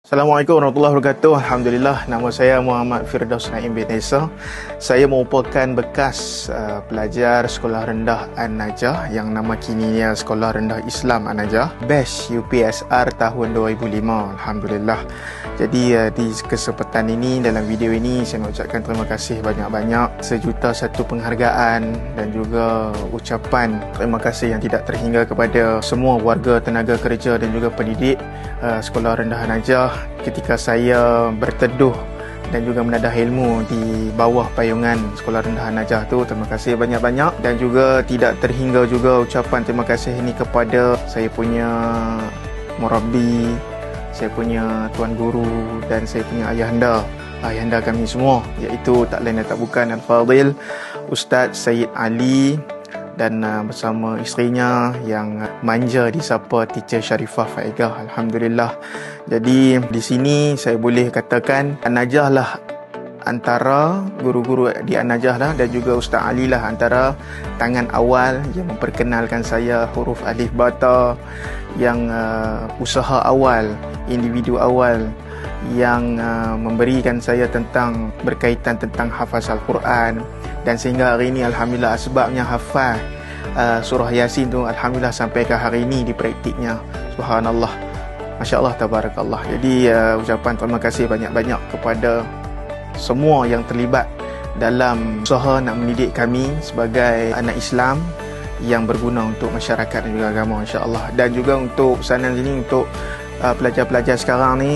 Assalamualaikum warahmatullahi wabarakatuh. Alhamdulillah, nama saya Muhammad Firdaus Naim bin Esa. Saya merupakan bekas pelajar Sekolah Rendah An-Najah yang nama kininya Sekolah Rendah Islam An-Najah, batch UPSR tahun 2005. Alhamdulillah. Jadi di kesempatan ini, dalam video ini, saya nak ucapkan terima kasih banyak-banyak, sejuta satu penghargaan dan juga ucapan terima kasih yang tidak terhingga kepada semua warga tenaga kerja dan juga pendidik Sekolah Rendah An-Najah ketika saya berteduh dan juga menadah ilmu di bawah payungan Sekolah Rendah An-Najah tu. Terima kasih banyak-banyak, dan juga tidak terhingga juga ucapan terima kasih ini kepada saya punya murabbi, saya punya tuan guru dan saya punya ayahanda kami semua, iaitu tak lain dan tak bukan Al-Fadhil Ustaz Sayyid Ali, dan bersama isterinya yang manja disapa Teacher Sharifah Faigah. Alhamdulillah. Jadi di sini saya boleh katakan An-Najah lah antara guru-guru di An-Najah lah, dan juga Ustaz Ali lah antara tangan awal yang memperkenalkan saya huruf alif bata, yang usaha awal, individu awal yang memberikan saya tentang berkaitan tentang hafaz Al-Quran, dan sehingga hari ini Alhamdulillah sebabnya hafal surah Yasin tu, Alhamdulillah sampai ke hari ini dipraktiknya. Subhanallah, Masya Allah, Tabarakallah. Jadi ucapan terima kasih banyak-banyak kepada semua yang terlibat dalam usaha nak mendidik kami sebagai anak Islam yang berguna untuk masyarakat dan juga agama, insya-Allah. Dan juga untuk pesanan sini untuk pelajar-pelajar sekarang ni,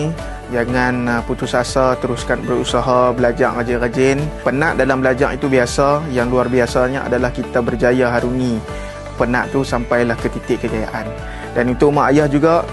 jangan putus asa, teruskan berusaha, belajar rajin-rajin. Penat dalam belajar itu biasa, yang luar biasanya adalah kita berjaya harungi penat tu sampailah ke titik kejayaan. Dan untuk mak ayah juga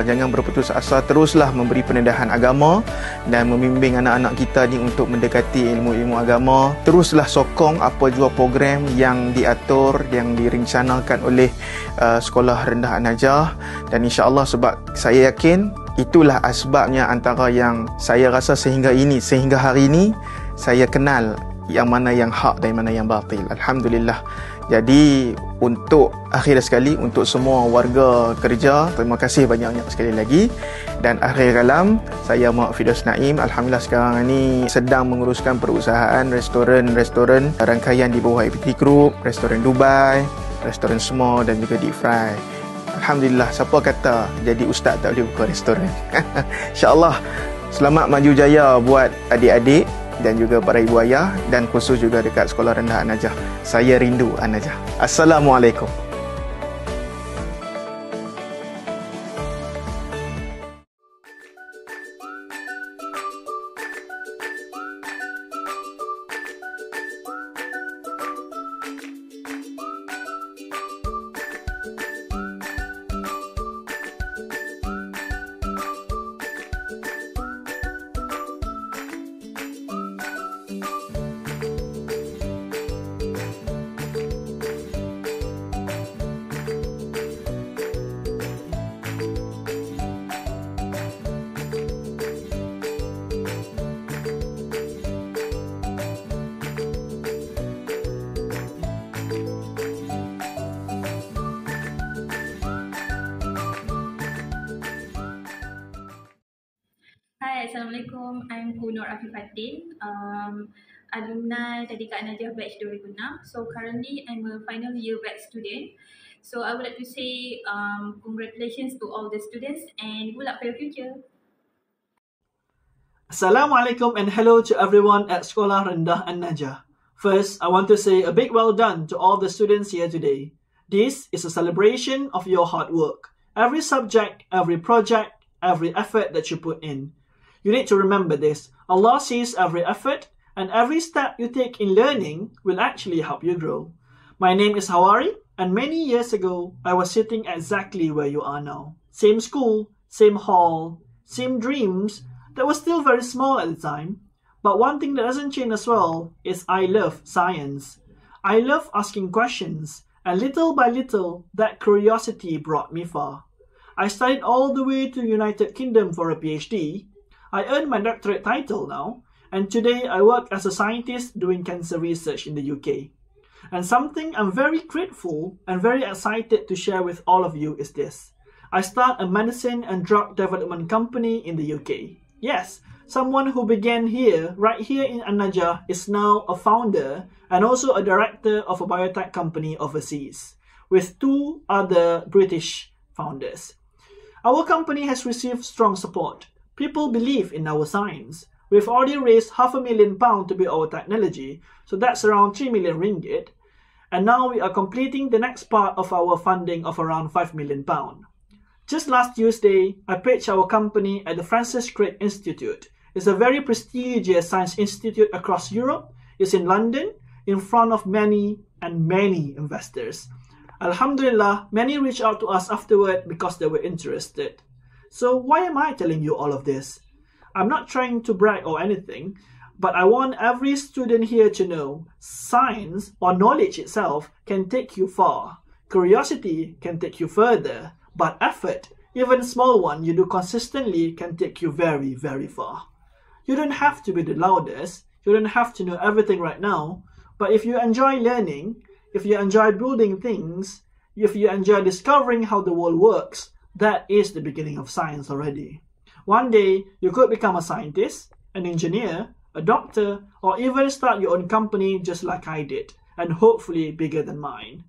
jangan berputus asa, teruslah memberi pendedahan agama dan membimbing anak-anak kita ni untuk mendekati ilmu-ilmu agama. Teruslah sokong apa jua program yang diatur, yang direncanakan oleh Sekolah Rendah An-Najah, dan insya-Allah, sebab saya yakin itulah asbabnya antara yang saya rasa sehingga hari ini saya kenal yang mana yang hak dan mana yang batil. Alhamdulillah. Jadi untuk akhir sekali, untuk semua warga kerja, terima kasih banyak-banyak sekali lagi. Dan akhir kalam, saya Muhammad Firdaus Naim. Alhamdulillah sekarang ini sedang menguruskan perusahaan restoran rangkaian di bawah APT Group, restoran Dubai, restoran Small dan juga Deep Fry. Alhamdulillah, siapa kata jadi ustaz tak boleh buka restoran. InsyaAllah, selamat maju jaya buat adik-adik dan juga para ibu ayah, dan khusus juga dekat Sekolah Rendah An-Najah. Saya rindu An-Najah. Assalamualaikum. Hai, Assalamualaikum. I'm Nur Afifatin, alumni dari An-Najah batch 2006. So currently I'm a final year batch student. So I would like to say congratulations to all the students and good luck for your future. Assalamualaikum and hello to everyone at Sekolah Rendah An-Najah. First, I want to say a big well done to all the students here today. This is a celebration of your hard work. Every subject, every project, every effort that you put in. You need to remember this. Allah sees every effort, and every step you take in learning will actually help you grow. My name is Hawari, and many years ago, I was sitting exactly where you are now. Same school, same hall, same dreams that were still very small at the time. But one thing that doesn't change as well is I love science. I love asking questions, and little by little, that curiosity brought me far. I studied all the way to United Kingdom for a PhD. I earned my doctorate title now, and today I work as a scientist doing cancer research in the UK. And something I'm very grateful and very excited to share with all of you is this. I start a medicine and drug development company in the UK. Yes, someone who began here, right here in An-Najah, is now a founder and also a director of a biotech company overseas, with 2 other British founders. Our company has received strong support. People believe in our science. We've already raised £500,000 to build our technology, so that's around 3 million ringgit. And now we are completing the next part of our funding of around £5 million. Just last Tuesday, I pitched our company at the Francis Crick Institute. It's a very prestigious science institute across Europe. It's in London, in front of many investors. Alhamdulillah, many reached out to us afterward because they were interested. So why am I telling you all of this? I'm not trying to brag or anything, but I want every student here to know science or knowledge itself can take you far. Curiosity can take you further, but effort, even small one you do consistently, can take you very, very far. You don't have to be the loudest, you don't have to know everything right now, but if you enjoy learning, if you enjoy building things, if you enjoy discovering how the world works, that is the beginning of science already. One day, you could become a scientist, an engineer, a doctor, or even start your own company just like I did, and hopefully bigger than mine.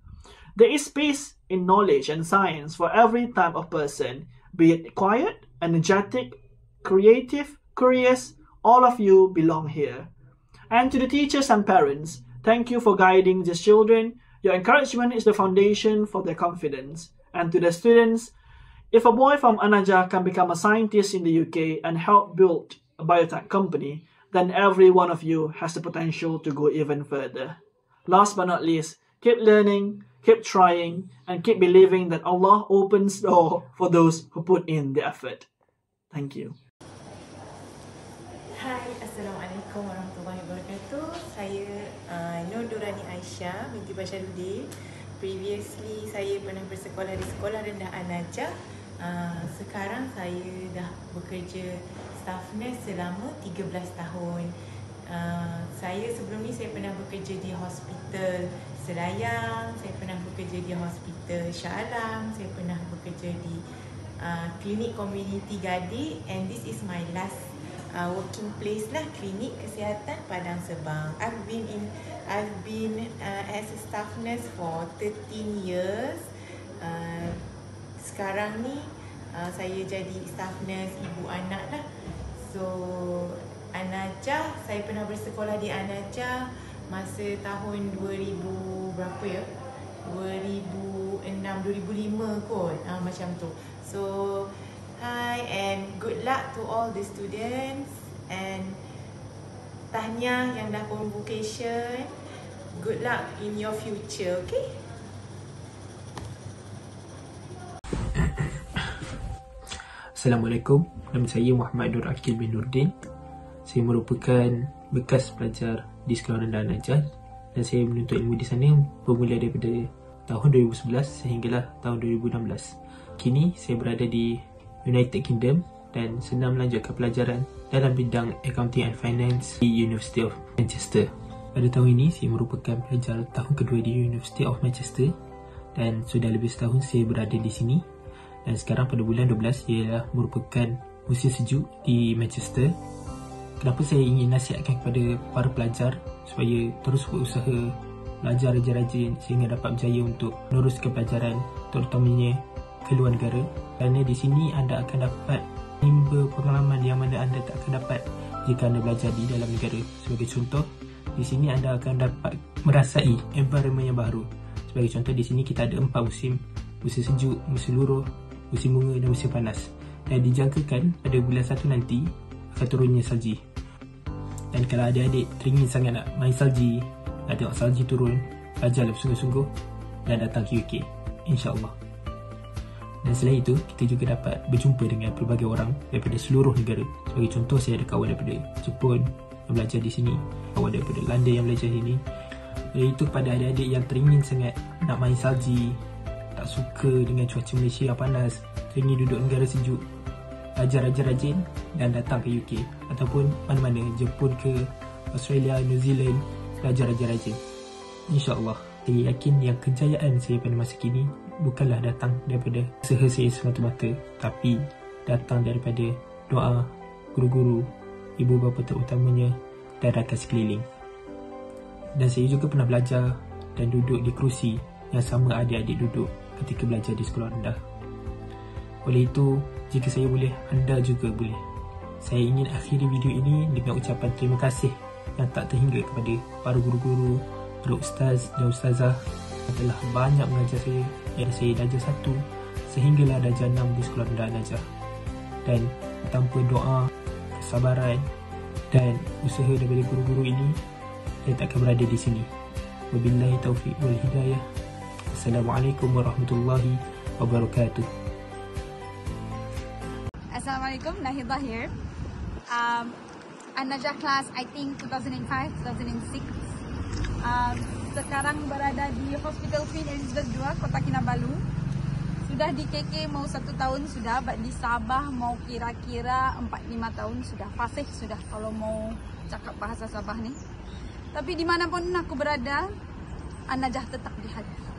There is space in knowledge and science for every type of person, be it quiet, energetic, creative, curious, all of you belong here. And to the teachers and parents, thank you for guiding these children. Your encouragement is the foundation for their confidence. And to the students, if a boy from An-Najah can become a scientist in the UK and help build a biotech company, then every one of you has the potential to go even further. Last but not least, keep learning, keep trying, and keep believing that Allah opens doors for those who put in the effort. Thank you. Hai, Assalamualaikum warahmatullahi wabarakatuh. Saya Nur Durani Aisyah binti Basharuddin. Previously, saya pernah bersekolah di Sekolah Rendah An-Najah. Sekarang saya dah bekerja staff nurse selama 13 tahun. Saya sebelum ni saya pernah bekerja di Hospital Selayang, saya pernah bekerja di Hospital Shah Alam, saya pernah bekerja di Klinik Community Gadi, and this is my last working place lah, Klinik Kesihatan Padang Sebang. I've been as a staff nurse for 13 years. Sekarang ni saya jadi staff nurse ibu anak lah. So An-Najah, saya pernah bersekolah di An-Najah masa tahun 2000 berapa ya? 2006, 2005 kot, macam tu. So hi and good luck to all the students, and tahniah yang dah convocation. Good luck in your future, okay? Assalamualaikum, nama saya Muhammad Nur Akil bin Nurdin. Saya merupakan bekas pelajar di Sekolah Rendah An-Najah dan saya menuntut ilmu di sana bermula daripada tahun 2011 sehinggalah tahun 2016. Kini saya berada di United Kingdom dan sedang melanjutkan pelajaran dalam bidang Accounting and Finance di University of Manchester. Pada tahun ini, saya merupakan pelajar tahun kedua di University of Manchester dan sudah lebih setahun saya berada di sini. Dan sekarang pada bulan 12 ialah merupakan musim sejuk di Manchester. Kenapa saya ingin nasihatkan kepada para pelajar supaya terus berusaha belajar rajin-rajin sehingga dapat berjaya untuk meneruskan pelajaran, terutamanya ke luar negara. Kerana di sini anda akan dapat menimba pengalaman yang mana anda tak akan dapat jika anda belajar di dalam negara. Sebagai contoh, di sini anda akan dapat merasai environment yang baru. Sebagai contoh, di sini kita ada 4 musim. Musim sejuk, musim luruh, musim bunga dan musim panas. Dan dijangkakan pada bulan 1 nanti akan turunnya salji. Dan kalau adik-adik teringin sangat nak main salji, nak tengok salji turun, belajarlah bersungguh-sungguh dan datang ke UK, InsyaAllah. Dan selain itu, kita juga dapat berjumpa dengan pelbagai orang daripada seluruh negara. Sebagai contoh, saya ada kawan daripada Jepun yang belajar di sini, kawan daripada London yang belajar di sini. Jadi itu kepada adik-adik yang teringin sangat nak main salji, tak suka dengan cuaca Malaysia yang panas, teringin duduk negara sejuk, belajar rajin-rajin dan datang ke UK ataupun mana-mana, Jepun ke Australia, New Zealand, belajar rajin-rajin. InsyaAllah, saya yakin yang kejayaan saya pada masa kini bukanlah datang daripada usaha saya semata-mata, tapi datang daripada doa guru-guru, ibu bapa terutamanya, dan rakan sekeliling. Dan saya juga pernah belajar dan duduk di kerusi yang sama adik-adik duduk ketika belajar di sekolah rendah. Oleh itu, jika saya boleh, anda juga boleh. Saya ingin akhiri video ini dengan ucapan terima kasih yang tak terhingga kepada para guru-guru, para ustaz dan ustazah yang telah banyak mengajar saya dari saya darjah 1 sehinggalah darjah 6 di sekolah rendah An-Najah. Dan tanpa doa, kesabaran dan usaha daripada guru-guru ini, saya tak akan berada di sini. Wabillahi taufiq wal hidayah. Assalamualaikum warahmatullahi wabarakatuh. Assalamualaikum, Nahidah here. An-Najah class, I think 2005, 2006. Sekarang berada di Hospital Queen Elizabeth II, Kota Kinabalu. Sudah di KK mau 1 tahun sudah, but di Sabah mau kira-kira 4-5 tahun sudah. Fasih sudah kalau mau cakap bahasa Sabah ni. Tapi dimanapun aku berada, An-Najah tetap di hati.